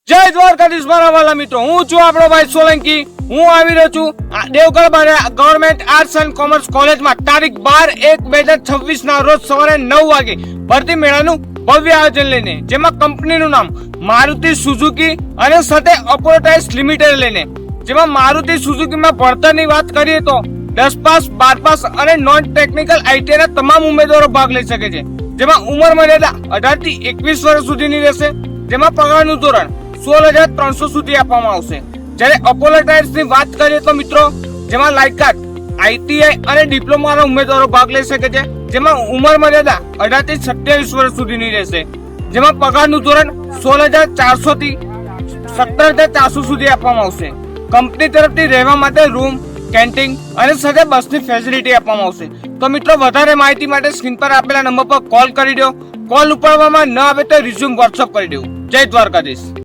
જય દ્વારકાધીશ મારા વાલા મિત્રો, હું છું આપણો ભાઈ સોલંકી. હું આવી રહ્યો છું Devgadh government arts and commerce કોલેજમાં તારીખ 12/1/2026 ના રોજ સવારે 9 વાગે ભરતી મેળાનું ભવ્ય આયોજન લઈને, જેમાં કંપનીનું નામ મારુતિ સુઝુકી અને સાથે અપોલો ટાયર્સ લિમિટેડ લઈને, જેમાં મારુતિ સુઝુકીમાં ભણતરની વાત કરીએ તો 10 પાસ, 12 પાસ અને નોન ટેકનિકલ આઈટીઆઈ ના તમામ ઉમેદવારો ભાગ લઈ શકે છે. જેમાં ઉંમર મર્યાદા 18 થી 21 વર્ષ સુધીની રહેશે. જેમાં પગારનું ધોરણ 16,300 સુધી આપવામાં આવશે. જ્યારે અપોલો ટાયર્સ ની વાત કરીએ તો મિત્રો, જેમાં લાયકાત આઈટીઆઈ અને ડિપ્લોમાના ઉમેદવારો ભાગ લઈ શકે છે. જેમાં ઉંમર મર્યાદા 18 થી 27 વર્ષ સુધીની રહેશે. જેમાં પગારનું ધોરણ 16,400 થી 17,400 સુધી આપવામાં આવશે. કંપની તરફથી રહેવા માટે રૂમ, કેન્ટીન અને સાથે બસની ફેસિલિટી આપવામાં આવશે. તો મિત્રો, વધારે માહિતી માટે સ્ક્રીન પર આપેલા નંબર પર કોલ કરી દો. કોલ ઉપાડવામાં ન આવે તો રિઝ્યુમ વોટ્સઅપ કરી દો. જય દ્વારકાધીશ.